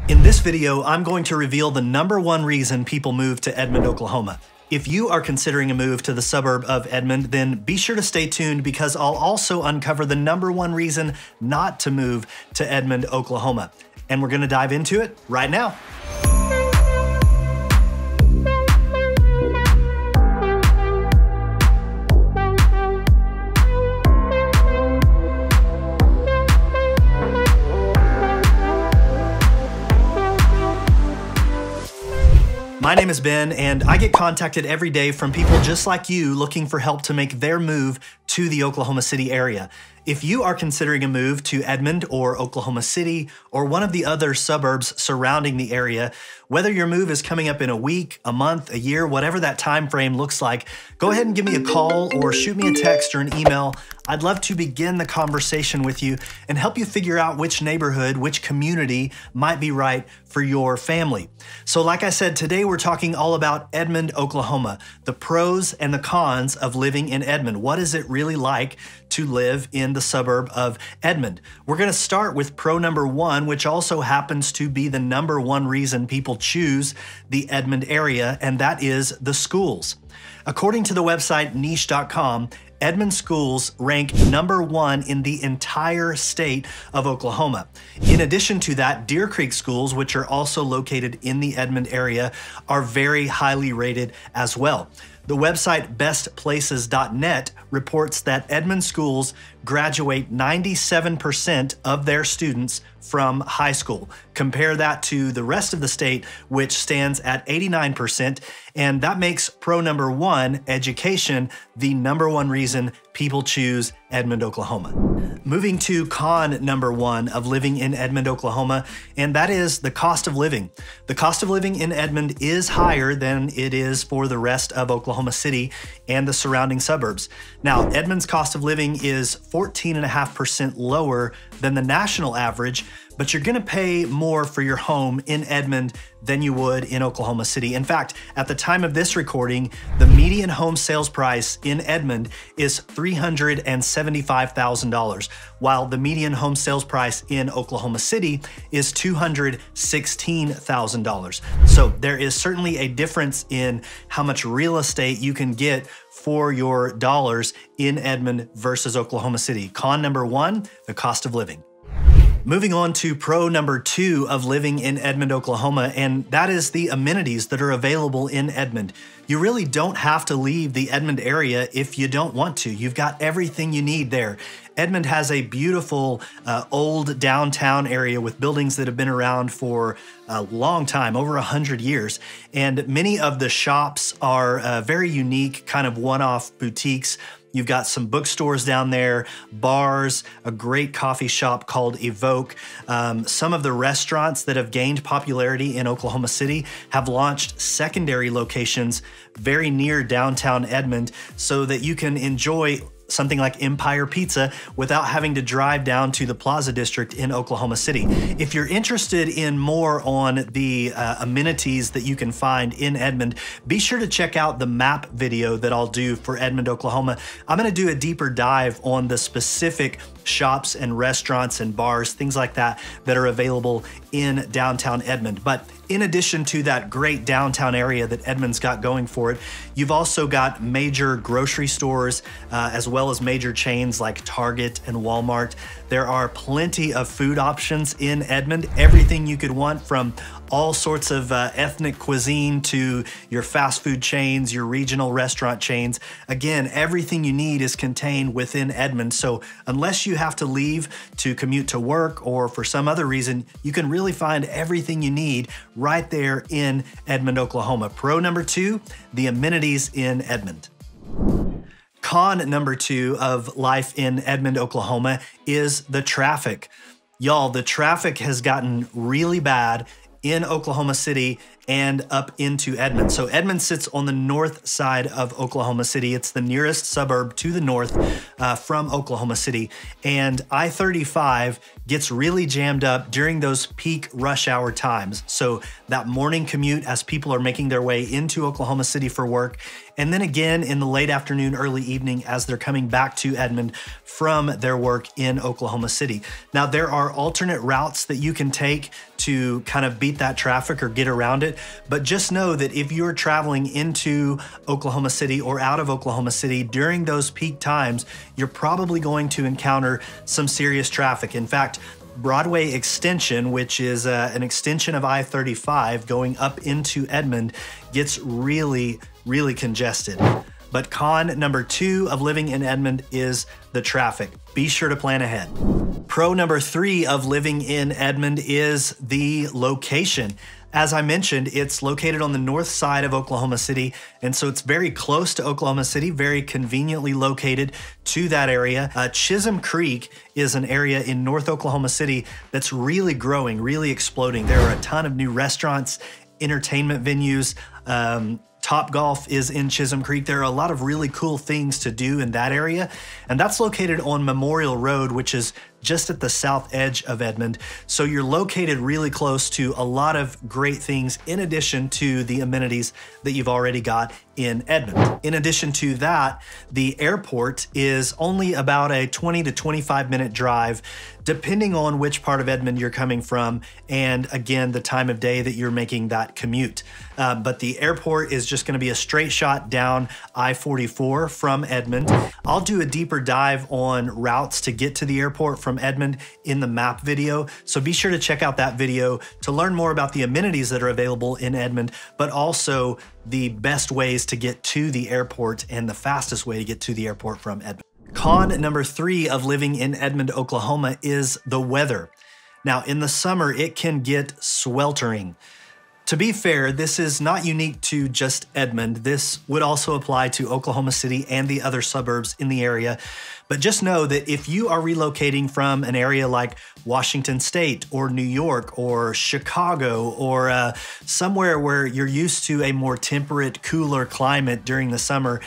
In this video, I'm going to reveal the #1 reason people move to Edmond, Oklahoma. If you are considering a move to the suburb of Edmond, then be sure to stay tuned because I'll also uncover the #1 reason not to move to Edmond, Oklahoma. And we're gonna dive into it right now. My name is Ben, and I get contacted every day from people just like you looking for help to make their move to the Oklahoma City area. If you are considering a move to Edmond or Oklahoma City or one of the other suburbs surrounding the area, whether your move is coming up in a week, a month, a year, whatever that time frame looks like, go ahead and give me a call or shoot me a text or an email. I'd love to begin the conversation with you and help you figure out which neighborhood, which community might be right for your family. So like I said, today we're talking all about Edmond, Oklahoma, the pros and the cons of living in Edmond. What is it really like to live in the suburb of Edmond? We're gonna start with pro #1, which also happens to be the #1 reason people choose the Edmond area, and that is the schools. According to the website niche.com, Edmond schools rank #1 in the entire state of Oklahoma. In addition to that, Deer Creek schools, which are also located in the Edmond area, are very highly rated as well. The website bestplaces.net reports that Edmond schools graduate 97% of their students from high school. Compare that to the rest of the state, which stands at 89%, and that makes pro #1, education, the #1 reason people choose Edmond, Oklahoma. Moving to con #1 of living in Edmond, Oklahoma, and that is the cost of living. The cost of living in Edmond is higher than it is for the rest of Oklahoma City and the surrounding suburbs. Now, Edmond's cost of living is 14.5% lower than the national average, but you're gonna pay more for your home in Edmond than you would in Oklahoma City. In fact, at the time of this recording, the median home sales price in Edmond is $375,000, while the median home sales price in Oklahoma City is $216,000. So there is certainly a difference in how much real estate you can get for your dollars in Edmond versus Oklahoma City. Con #1, the cost of living. Moving on to pro #2 of living in Edmond, Oklahoma, and that is the amenities that are available in Edmond. You really don't have to leave the Edmond area if you don't want to. You've got everything you need there. Edmond has a beautiful old downtown area with buildings that have been around for a long time, over 100 years. And many of the shops are very unique, kind of one-off boutiques. You've got some bookstores down there, bars, a great coffee shop called Evoke. Some of the restaurants that have gained popularity in Oklahoma City have launched secondary locations very near downtown Edmond so that you can enjoy something like Empire Pizza without having to drive down to the Plaza District in Oklahoma City. If you're interested in more on the amenities that you can find in Edmond, be sure to check out the map video that I'll do for Edmond, Oklahoma. I'm gonna do a deeper dive on the specific shops and restaurants and bars, things like that, that are available in downtown Edmond. But in addition to that great downtown area that Edmond's got going for it, you've also got major grocery stores as well as major chains like Target and Walmart. There are plenty of food options in Edmond, everything you could want from all sorts of ethnic cuisine to your fast food chains, your regional restaurant chains. Again, everything you need is contained within Edmond. So unless you have to leave to commute to work or for some other reason, you can really find everything you need right there in Edmond, Oklahoma. Pro #2, the amenities in Edmond. Con #2 of life in Edmond, Oklahoma is the traffic. Y'all, the traffic has gotten really bad in Oklahoma City and up into Edmond. So Edmond sits on the north side of Oklahoma City. It's the nearest suburb to the north from Oklahoma City. And I-35 gets really jammed up during those peak rush hour times. So that morning commute as people are making their way into Oklahoma City for work, and then again in the late afternoon, early evening as they're coming back to Edmond from their work in Oklahoma City. Now, there are alternate routes that you can take to kind of beat that traffic or get around it, but just know that if you're traveling into Oklahoma City or out of Oklahoma City during those peak times, you're probably going to encounter some serious traffic. In fact, Broadway Extension, which is an extension of I-35 going up into Edmond, gets really, really congested. But con number 2 of living in Edmond is the traffic. Be sure to plan ahead. Pro number 3 of living in Edmond is the location. As I mentioned, it's located on the north side of Oklahoma City, and so it's very close to Oklahoma City, very conveniently located to that area. Chisholm Creek is an area in North Oklahoma City that's really growing, really exploding. There are a ton of new restaurants, entertainment venues. Topgolf is in Chisholm Creek. There are a lot of really cool things to do in that area, and that's located on Memorial Road, which is just at the south edge of Edmond. So you're located really close to a lot of great things in addition to the amenities that you've already got in Edmond. In addition to that, the airport is only about a 20 to 25 minute drive, depending on which part of Edmond you're coming from, and again, the time of day that you're making that commute. But the airport is just gonna be a straight shot down I-44 from Edmond. I'll do a deeper dive on routes to get to the airport from Edmond in the map video, so be sure to check out that video to learn more about the amenities that are available in Edmond, but also the best ways to get to the airport and the fastest way to get to the airport from Edmond. Con number 3 of living in Edmond, Oklahoma is the weather. Now, in the summer, it can get sweltering. To be fair, this is not unique to just Edmond. This would also apply to Oklahoma City and the other suburbs in the area. But just know that if you are relocating from an area like Washington State or New York or Chicago or somewhere where you're used to a more temperate, cooler climate during the summer,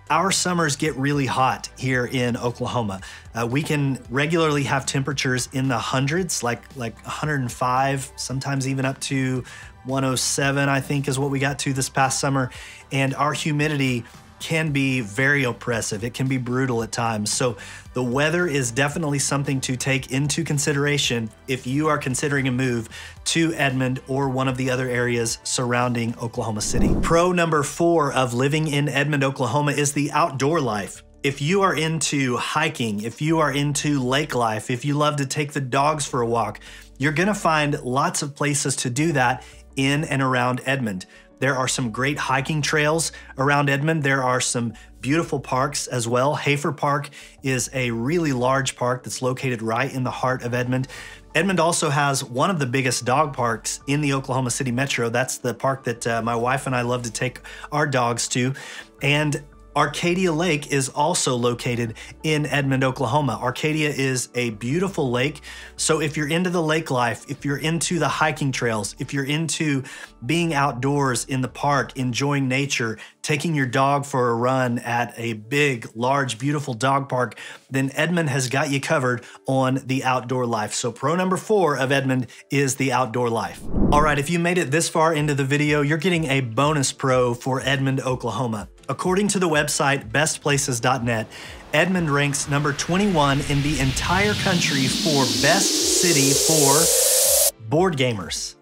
our summers get really hot here in Oklahoma. We can regularly have temperatures in the hundreds, like 105, sometimes even up to 107, I think is what we got to this past summer. And our humidity can be very oppressive. It can be brutal at times. So the weather is definitely something to take into consideration if you are considering a move to Edmond or one of the other areas surrounding Oklahoma City. Pro number 4 of living in Edmond, Oklahoma is the outdoor life. If you are into hiking, if you are into lake life, if you love to take the dogs for a walk, you're gonna find lots of places to do that in and around Edmond. There are some great hiking trails around Edmond. There are some beautiful parks as well. Hafer Park is a really large park that's located right in the heart of Edmond. Edmond also has one of the biggest dog parks in the Oklahoma City metro. That's the park that my wife and I love to take our dogs to. And Arcadia Lake is also located in Edmond, Oklahoma. Arcadia is a beautiful lake. So if you're into the lake life, if you're into the hiking trails, if you're into being outdoors in the park, enjoying nature, taking your dog for a run at a big, large, beautiful dog park, then Edmond has got you covered on the outdoor life. So pro number 4 of Edmond is the outdoor life. All right, if you made it this far into the video, you're getting a bonus pro for Edmond, Oklahoma. According to the website bestplaces.net, Edmond ranks number 21 in the entire country for best city for board gamers.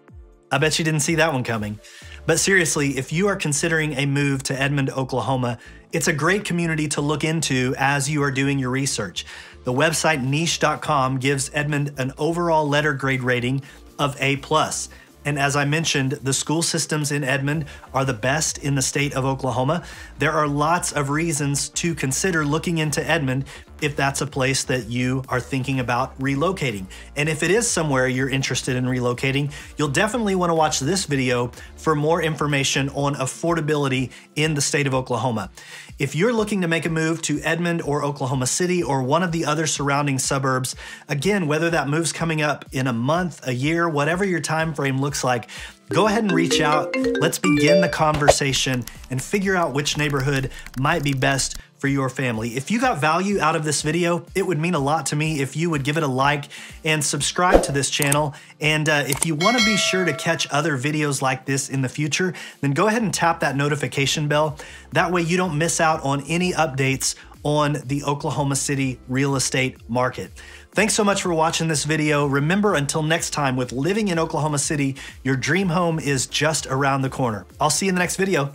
I bet you didn't see that one coming. But seriously, if you are considering a move to Edmond, Oklahoma, it's a great community to look into as you are doing your research. The website niche.com gives Edmond an overall letter grade rating of A+. And as I mentioned, the school systems in Edmond are the best in the state of Oklahoma. There are lots of reasons to consider looking into Edmond if that's a place that you are thinking about relocating. And if it is somewhere you're interested in relocating, you'll definitely want to watch this video for more information on affordability in the state of Oklahoma. If you're looking to make a move to Edmond or Oklahoma City or one of the other surrounding suburbs, again, whether that move's coming up in a month, a year, whatever your time frame looks like, go ahead and reach out. Let's begin the conversation and figure out which neighborhood might be best for your family. If you got value out of this video, it would mean a lot to me if you would give it a like and subscribe to this channel. And if you want to be sure to catch other videos like this in the future, then go ahead and tap that notification bell. That way you don't miss out on any updates on the Oklahoma City real estate market. Thanks so much for watching this video. Remember, until next time, with living in Oklahoma City, your dream home is just around the corner. I'll see you in the next video.